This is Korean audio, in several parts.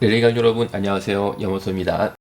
레리간 여러분 안녕하세요. 염호소입니다.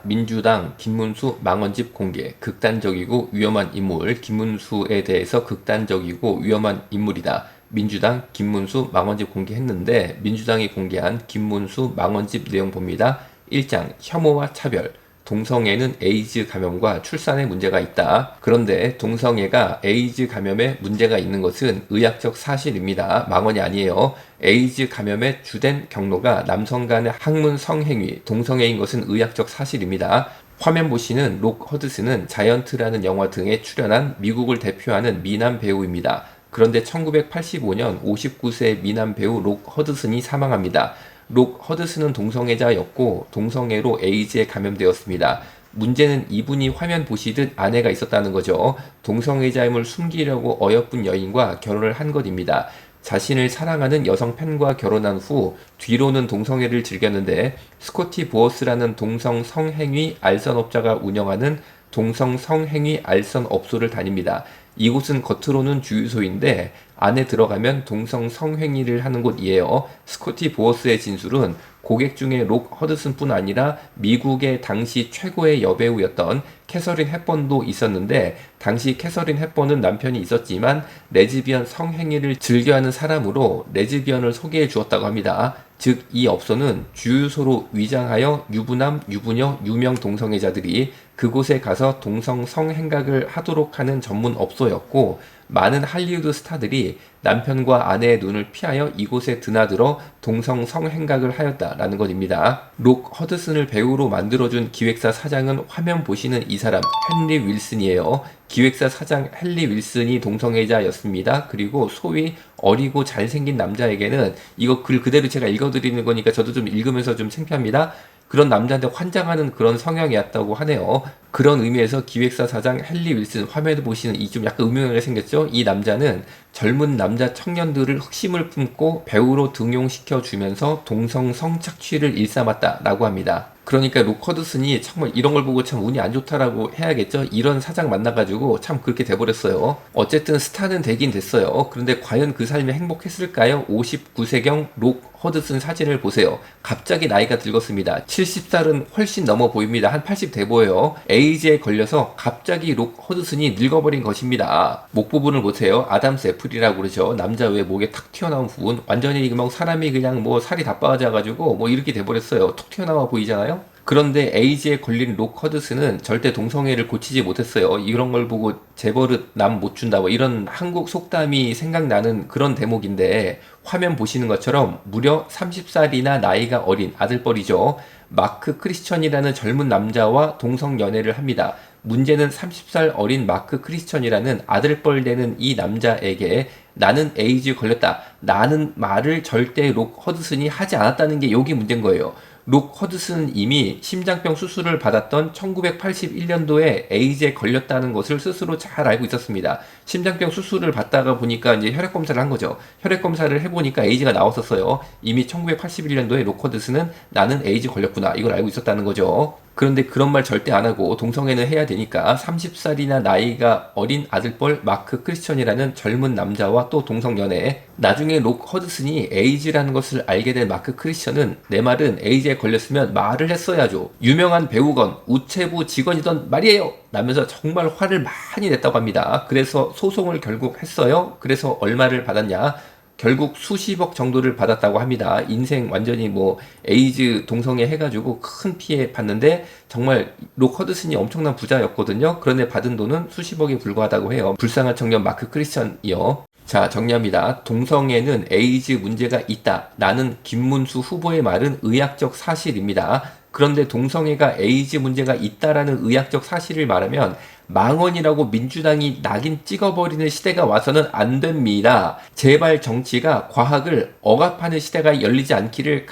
민주당 김문수 망언집 공개, 극단적이고 위험한 인물. 김문수에 대해서 극단적이고 위험한 인물이다. 민주당 김문수 망언집 공개했는데, 민주당이 공개한 김문수 망언집 내용 봅니다. 1장 혐오와 차별. 동성애는 에이즈 감염과 출산에 문제가 있다. 그런데 동성애가 에이즈 감염에 문제가 있는 것은 의학적 사실입니다. 망언이 아니에요. 에이즈 감염의 주된 경로가 남성 간의 학문 성행위, 동성애인 것은 의학적 사실입니다. 화면 보시는 록 허드슨은 자이언트라는 영화 등에 출연한 미국을 대표하는 미남 배우입니다. 그런데 1985년 59세 미남 배우 록 허드슨이 사망합니다. 록 허드슨은 동성애자였고 동성애로 에이즈에 감염되었습니다. 문제는 이분이 화면 보시듯 아내가 있었다는 거죠. 동성애자임을 숨기려고 어여쁜 여인과 결혼을 한 것입니다. 자신을 사랑하는 여성 팬과 결혼한 후 뒤로는 동성애를 즐겼는데, 스코티 보어스라는 동성 성행위 알선업자가 운영하는 동성 성행위 알선 업소를 다닙니다. 이곳은 겉으로는 주유소인데 안에 들어가면 동성 성행위를 하는 곳이에요. 스코티 보어스의 진술은 고객 중에 록 허드슨뿐 아니라 미국의 당시 최고의 여배우였던 캐서린 헵번도 있었는데, 당시 캐서린 헵번은 남편이 있었지만 레즈비언 성행위를 즐겨하는 사람으로 레즈비언을 소개해 주었다고 합니다. 즉, 이 업소는 주유소로 위장하여 유부남, 유부녀, 유명 동성애자들이 그곳에 가서 동성 성행각을 하도록 하는 전문 업소였고, 많은 할리우드 스타들이 남편과 아내의 눈을 피하여 이곳에 드나들어 동성 성행각을 하였다라는 것입니다. 록 허드슨을 배우로 만들어준 기획사 사장은 화면 보시는 이 사람 헨리 윌슨이에요. 기획사 사장 헨리 윌슨이 동성애자였습니다. 그리고 소위 어리고 잘생긴 남자에게는, 이거 글 그대로 제가 읽어드리는 거니까 저도 좀 읽으면서 좀 창피합니다. 그런 남자한테 환장하는 그런 성향이었다고 하네요. 그런 의미에서 기획사 사장 헨리 윌슨, 화면에 보시는 이 좀 약간 음흉하게 생겼죠? 이 남자는 젊은 남자 청년들을 흑심을 품고 배우로 등용시켜 주면서 동성 성착취를 일삼았다라고 합니다. 그러니까 록 허드슨이 정말 이런 걸 보고 참 운이 안 좋다라고 해야겠죠. 이런 사장 만나가지고 참 그렇게 돼버렸어요. 어쨌든 스타는 되긴 됐어요. 그런데 과연 그 삶이 행복했을까요? 59세경 록 허드슨 사진을 보세요. 갑자기 나이가 늙었습니다. 70살은 훨씬 넘어 보입니다. 한 80 돼 보여요. 에이즈에 걸려서 갑자기 록 허드슨이 늙어버린 것입니다. 목 부분을 보세요. 아담스 애플이라고 그러죠. 남자 외 목에 탁 튀어나온 부분. 완전히 막 사람이 그냥 뭐 살이 다 빠져가지고 뭐 이렇게 돼버렸어요. 툭 튀어나와 보이잖아요. 그런데 에이즈에 걸린 록 허드슨은 절대 동성애를 고치지 못했어요. 이런 걸 보고 재벌은 남 못 준다, 뭐 이런 한국 속담이 생각나는 그런 대목인데, 화면 보시는 것처럼 무려 30살이나 나이가 어린 아들뻘이죠. 마크 크리스천이라는 젊은 남자와 동성 연애를 합니다. 문제는 30살 어린 마크 크리스천이라는 아들뻘 되는 이 남자에게 나는 에이즈 걸렸다, 라는 말을 절대 록 허드슨이 하지 않았다는 게 여기 문제인 거예요. 록 허드슨은 이미 심장병 수술을 받았던 1981년도에 에이즈에 걸렸다는 것을 스스로 잘 알고 있었습니다. 심장병 수술을 받다가 보니까 이제 혈액 검사를 한 거죠. 혈액 검사를 해보니까 에이즈가 나왔었어요. 이미 1981년도에 록 허드슨은 나는 에이즈 걸렸구나, 이걸 알고 있었다는 거죠. 그런데 그런 말 절대 안 하고 동성애는 해야 되니까 30살이나 나이가 어린 아들뻘 마크 크리스천이라는 젊은 남자와 또 동성연애. 나중에 록 허드슨이 에이즈라는 것을 알게 된 마크 크리스천은 내 말은 에이즈에 걸렸으면 말을 했어야죠, 유명한 배우건 우체부 직원이던 말이에요, 라면서 정말 화를 많이 냈다고 합니다. 그래서 소송을 결국 했어요. 그래서 얼마를 받았냐? 결국 수십억 정도를 받았다고 합니다. 인생 완전히 뭐 에이즈 동성애 해가지고 큰 피해 봤는데, 정말 록 허드슨이 엄청난 부자였거든요. 그런데 받은 돈은 수십억에 불과하다고 해요. 불쌍한 청년 마크 크리스천이요. 자, 정리합니다. 동성애는 에이즈 문제가 있다, 나는 김문수 후보의 말은 의학적 사실입니다. 그런데 동성애가 에이즈 문제가 있다라는 의학적 사실을 말하면 망언이라고 민주당이 낙인 찍어버리는 시대가 와서는 안 됩니다. 제발 정치가 과학을 억압하는 시대가 열리지 않기를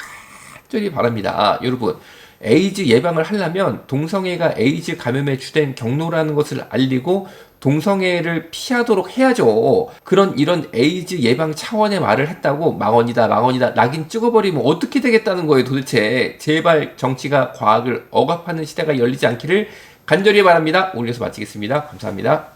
간절히 바랍니다. 여러분, 에이즈 예방을 하려면 동성애가 에이즈 감염의 주된 경로라는 것을 알리고 동성애를 피하도록 해야죠. 이런 에이즈 예방 차원의 말을 했다고 망언이다, 망언이다 낙인 찍어버리면 어떻게 되겠다는 거예요, 도대체. 제발 정치가 과학을 억압하는 시대가 열리지 않기를 간절히 바랍니다. 오늘 여기서 마치겠습니다. 감사합니다.